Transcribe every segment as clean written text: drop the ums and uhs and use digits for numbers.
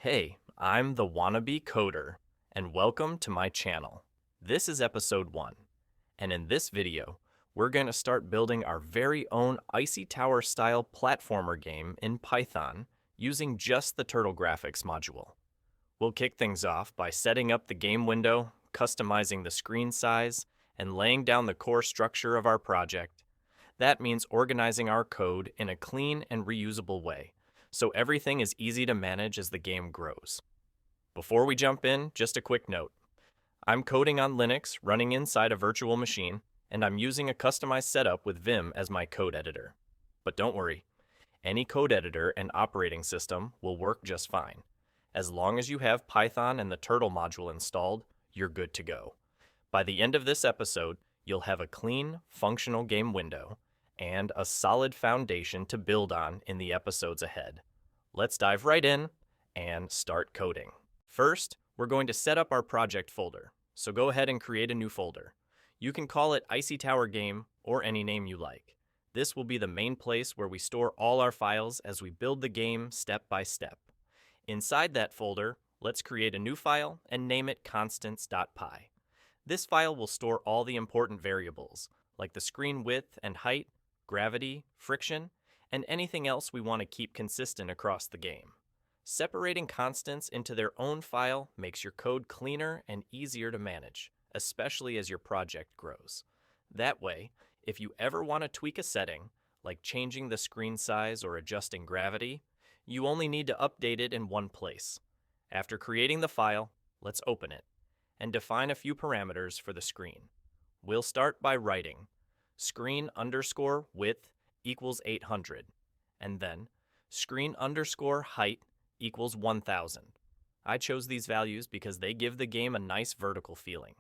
Hey, I'm the wannabe coder, and welcome to my channel. This is episode 1, and in this video, we're going to start building our very own Icy Tower style platformer game in Python using just the Turtle Graphics module. We'll kick things off by setting up the game window, customizing the screen size, and laying down the core structure of our project. That means organizing our code in a clean and reusable way, so everything is easy to manage as the game grows. Before we jump in, just a quick note. I'm coding on Linux, running inside a virtual machine, and I'm using a customized setup with Vim as my code editor. But don't worry, any code editor and operating system will work just fine. As long as you have Python and the Turtle module installed, you're good to go. By the end of this episode, you'll have a clean, functional game window and a solid foundation to build on in the episodes ahead. Let's dive right in and start coding. First, we're going to set up our project folder, so go ahead and create a new folder. You can call it Icy Tower Game or any name you like. This will be the main place where we store all our files as we build the game step by step. Inside that folder, let's create a new file and name it constants.py. This file will store all the important variables, like the screen width and height, gravity, friction, and anything else we want to keep consistent across the game. Separating constants into their own file makes your code cleaner and easier to manage, especially as your project grows. That way, if you ever want to tweak a setting, like changing the screen size or adjusting gravity, you only need to update it in one place. After creating the file, let's open it and define a few parameters for the screen. We'll start by writing screen_width equals 800, and then screen_height equals 1000. I chose these values because they give the game a nice vertical feeling,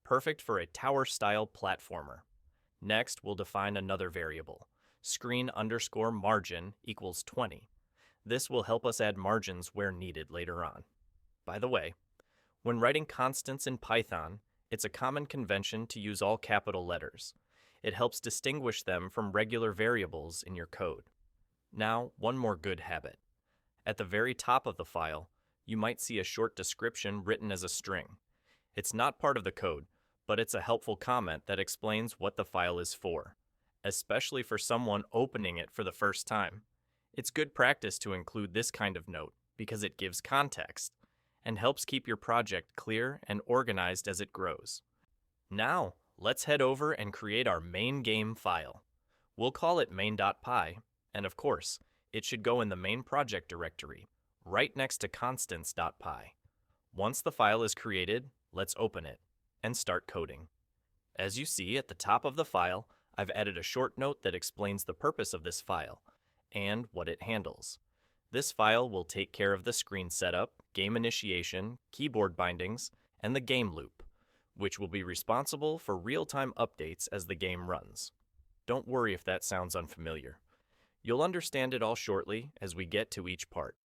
perfect for a tower-style platformer. Next, we'll define another variable, screen_margin equals 20. This will help us add margins where needed later on. By the way, when writing constants in Python, it's a common convention to use all capital letters. It helps distinguish them from regular variables in your code. Now, one more good habit. At the very top of the file, you might see a short description written as a string. It's not part of the code, but it's a helpful comment that explains what the file is for, especially for someone opening it for the first time. It's good practice to include this kind of note because it gives context and helps keep your project clear and organized as it grows. Now, let's head over and create our main game file. We'll call it main.py, and of course, it should go in the main project directory, right next to constants.py. Once the file is created, let's open it and start coding. As you see at the top of the file, I've added a short note that explains the purpose of this file and what it handles. This file will take care of the screen setup, game initiation, keyboard bindings, and the game loop, which will be responsible for real-time updates as the game runs. Don't worry if that sounds unfamiliar. You'll understand it all shortly as we get to each part.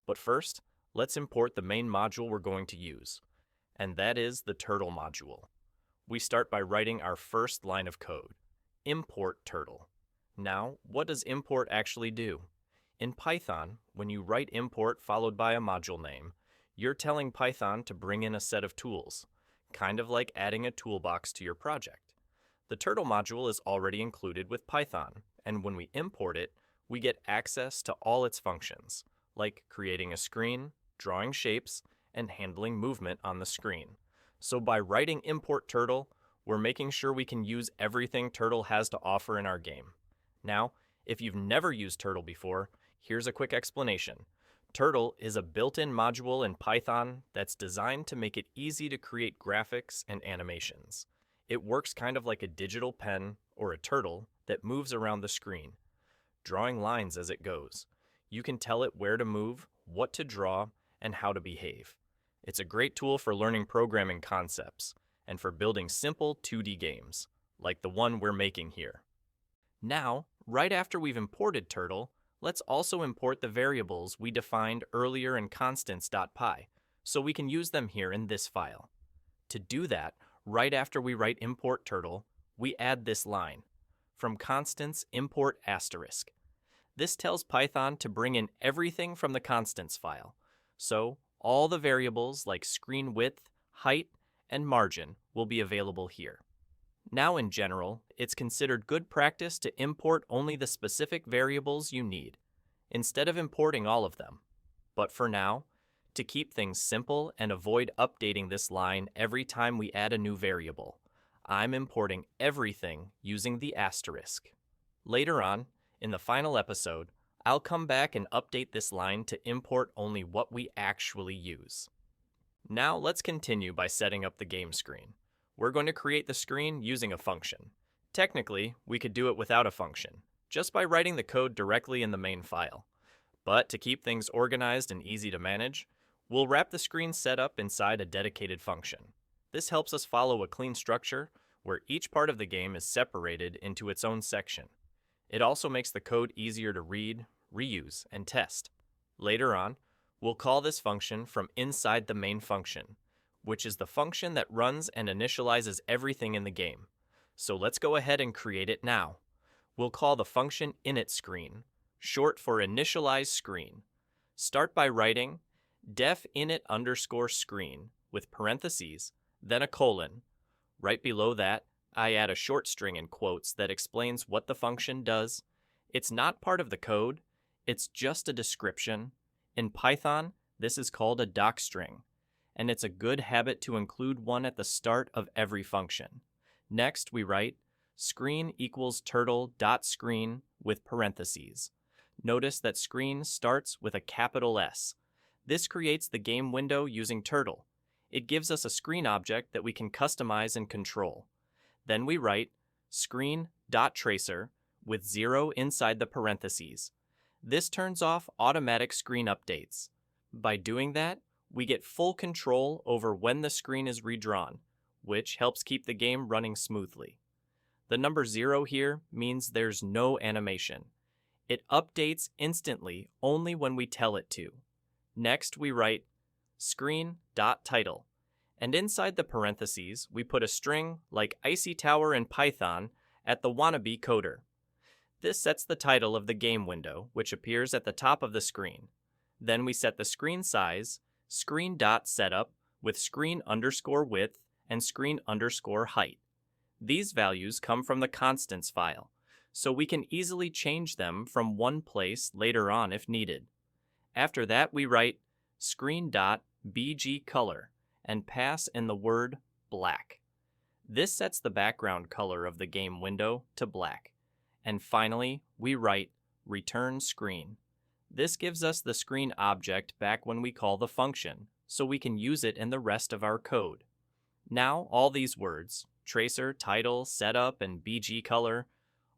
But first, let's import the main module we're going to use, and that is the Turtle module. We start by writing our first line of code, import turtle. Now, what does import actually do? In Python, when you write import followed by a module name, you're telling Python to bring in a set of tools, kind of like adding a toolbox to your project. The Turtle module is already included with Python, and when we import it, we get access to all its functions, like creating a screen, drawing shapes, and handling movement on the screen. So by writing import turtle, we're making sure we can use everything Turtle has to offer in our game. Now, if you've never used Turtle before, here's a quick explanation. Turtle is a built-in module in Python that's designed to make it easy to create graphics and animations. It works kind of like a digital pen or a turtle that moves around the screen, drawing lines as it goes. You can tell it where to move, what to draw, and how to behave. It's a great tool for learning programming concepts and for building simple 2D games, like the one we're making here. Now, right after we've imported Turtle, let's also import the variables we defined earlier in constants.py, so we can use them here in this file. To do that, right after we write import turtle, we add this line, from constants import asterisk. This tells Python to bring in everything from the constants file, So all the variables like screen width, height, and margin will be available here. Now in general, it's considered good practice to import only the specific variables you need, instead of importing all of them. But for now, to keep things simple and avoid updating this line every time we add a new variable, I'm importing everything using the asterisk. Later on, in the final episode, I'll come back and update this line to import only what we actually use. Now let's continue by setting up the game screen. We're going to create the screen using a function. Technically, we could do it without a function, just by writing the code directly in the main file. But to keep things organized and easy to manage, we'll wrap the screen setup inside a dedicated function. This helps us follow a clean structure where each part of the game is separated into its own section. It also makes the code easier to read, reuse, and test. Later on, we'll call this function from inside the main function, which is the function that runs and initializes everything in the game. So let's go ahead and create it now. We'll call the function initScreen, short for initialize screen. Start by writing def init underscore screen with parentheses, then a colon. Right below that, I add a short string in quotes that explains what the function does. It's not part of the code, it's just a description. In Python, this is called a docstring, and it's a good habit to include one at the start of every function. Next, we write screen equals turtle.screen with parentheses. Notice that screen starts with a capital S. This creates the game window using Turtle. It gives us a screen object that we can customize and control. Then we write screen.tracer with 0 inside the parentheses. This turns off automatic screen updates. By doing that, we get full control over when the screen is redrawn, which helps keep the game running smoothly. The number 0 here means there's no animation. It updates instantly only when we tell it to. Next, we write screen.title, and inside the parentheses, we put a string like Icy Tower in Python at the wannabe coder. This sets the title of the game window, which appears at the top of the screen. Then we set the screen size, screen.setup with screen underscore width and screen underscore height. These values come from the constants file, so we can easily change them from one place later on if needed. After that, we write screen.bgcolor and pass in the word black. This sets the background color of the game window to black. And finally, we write return screen. This gives us the screen object back when we call the function, so we can use it in the rest of our code. Now, all these words, tracer, title, setup, and bgcolor,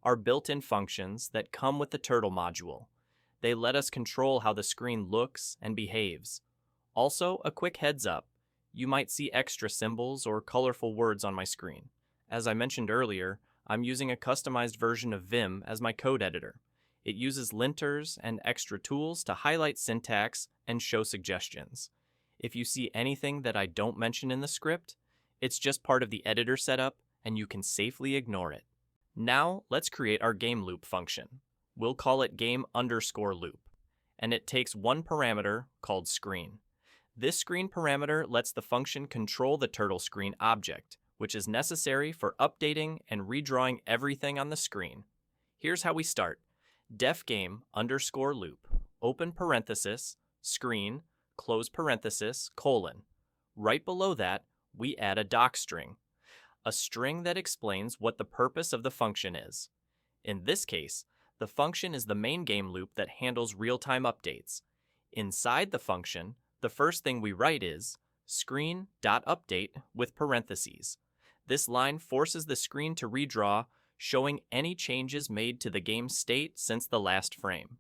are built-in functions that come with the Turtle module. They let us control how the screen looks and behaves. Also, a quick heads up, you might see extra symbols or colorful words on my screen. As I mentioned earlier, I'm using a customized version of Vim as my code editor. It uses linters and extra tools to highlight syntax and show suggestions. If you see anything that I don't mention in the script, it's just part of the editor setup and you can safely ignore it. Now, let's create our game loop function. We'll call it game_loop, and it takes one parameter called screen. This screen parameter lets the function control the turtle screen object, which is necessary for updating and redrawing everything on the screen. Here's how we start. Def game_loop, open parenthesis, screen, close parenthesis, colon. Right below that, we add a docstring, a string that explains what the purpose of the function is. In this case, the function is the main game loop that handles real-time updates. Inside the function, the first thing we write is screen.update with parentheses. This line forces the screen to redraw, showing any changes made to the game state since the last frame.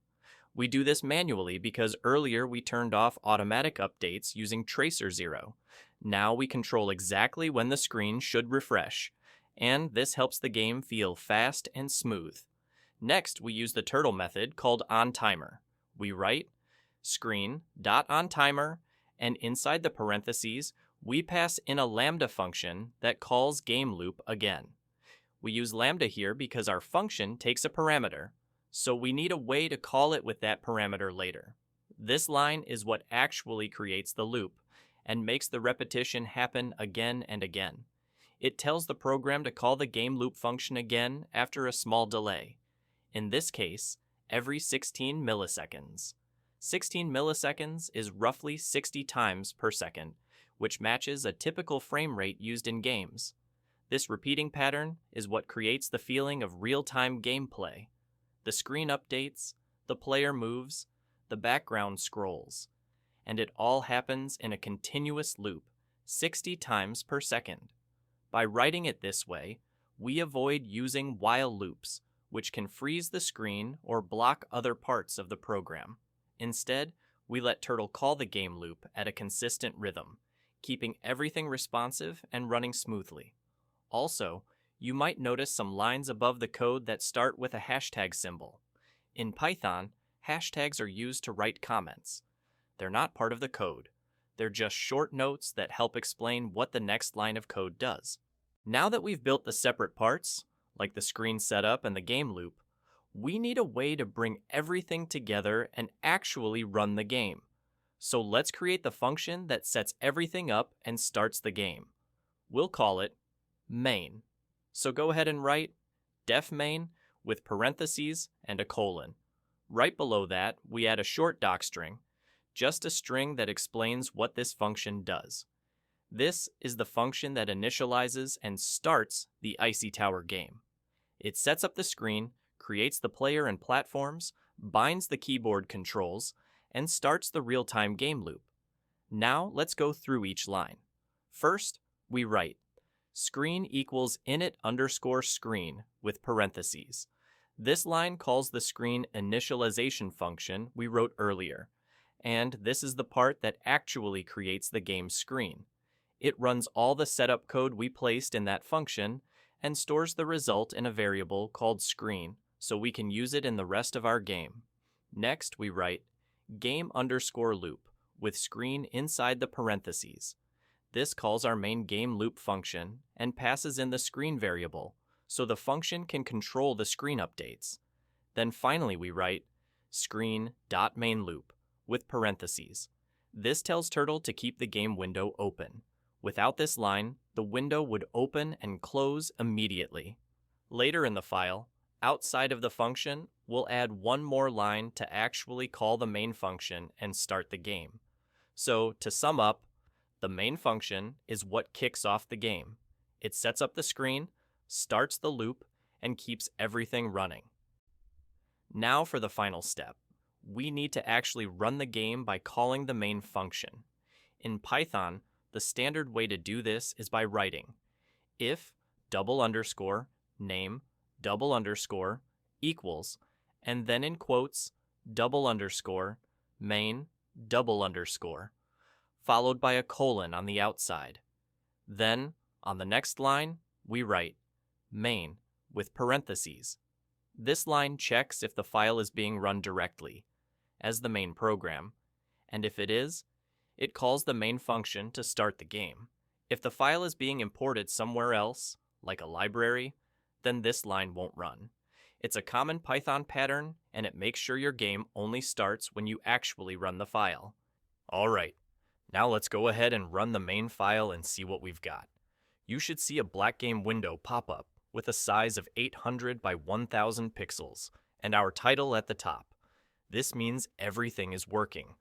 We do this manually because earlier we turned off automatic updates using tracer 0. Now we control exactly when the screen should refresh, and this helps the game feel fast and smooth. Next, we use the turtle method called onTimer. We write screen.onTimer, and inside the parentheses, we pass in a lambda function that calls game loop again. We use lambda here because our function takes a parameter, so we need a way to call it with that parameter later. This line is what actually creates the loop and makes the repetition happen again and again. It tells the program to call the game loop function again after a small delay. In this case, every 16 milliseconds. 16 milliseconds is roughly 60 times per second, which matches a typical frame rate used in games. This repeating pattern is what creates the feeling of real-time gameplay. The screen updates, the player moves, the background scrolls, and it all happens in a continuous loop, 60 times per second. By writing it this way, we avoid using while loops, which can freeze the screen or block other parts of the program. Instead, we let Turtle call the game loop at a consistent rhythm, keeping everything responsive and running smoothly. Also, you might notice some lines above the code that start with a hashtag symbol. In Python, hashtags are used to write comments. They're not part of the code. They're just short notes that help explain what the next line of code does. Now that we've built the separate parts, like the screen setup and the game loop, we need a way to bring everything together and actually run the game. So let's create the function that sets everything up and starts the game. We'll call it main. So go ahead and write def main with parentheses and a colon. Right below that, we add a short docstring, just a string that explains what this function does. This is the function that initializes and starts the Icy Tower game. It sets up the screen, creates the player and platforms, binds the keyboard controls, and starts the real-time game loop. Now let's go through each line. First, we write screen equals init underscore screen with parentheses. This line calls the screen initialization function we wrote earlier, and this is the part that actually creates the game screen. It runs all the setup code we placed in that function and stores the result in a variable called screen so we can use it in the rest of our game. Next, we write game underscore loop with screen inside the parentheses. This calls our main game loop function and passes in the screen variable, so the function can control the screen updates. Then finally we write screen.mainLoop with parentheses. This tells Turtle to keep the game window open. Without this line, the window would open and close immediately. Later in the file, outside of the function, we'll add one more line to actually call the main function and start the game. So to sum up, the main function is what kicks off the game. It sets up the screen, starts the loop, and keeps everything running. Now for the final step. We need to actually run the game by calling the main function. In Python, the standard way to do this is by writing if $name $equals, and then in quotes $main followed by a colon on the outside. Then, on the next line, we write main with parentheses. This line checks if the file is being run directly, as the main program, and if it is, it calls the main function to start the game. If the file is being imported somewhere else, like a library, then this line won't run. It's a common Python pattern, and it makes sure your game only starts when you actually run the file. Alright, now let's go ahead and run the main file and see what we've got. You should see a black game window pop up with a size of 800 by 1000 pixels, and our title at the top. This means everything is working,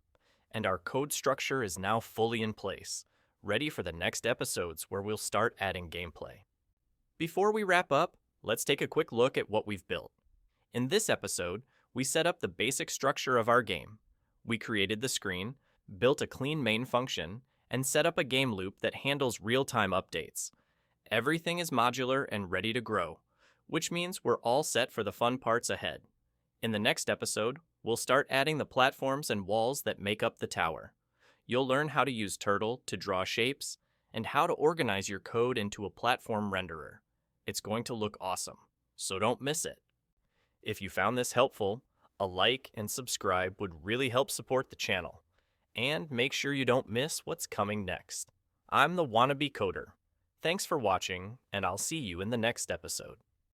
and our code structure is now fully in place, ready for the next episodes where we'll start adding gameplay. Before we wrap up, let's take a quick look at what we've built. In this episode, we set up the basic structure of our game. We created the screen, built a clean main function, and set up a game loop that handles real-time updates. Everything is modular and ready to grow, which means we're all set for the fun parts ahead. In the next episode, we'll start adding the platforms and walls that make up the tower. You'll learn how to use Turtle to draw shapes and how to organize your code into a platform renderer. It's going to look awesome, so don't miss it. If you found this helpful, a like and subscribe would really help support the channel. And make sure you don't miss what's coming next. I'm the Wannabe Coder. Thanks for watching, and I'll see you in the next episode.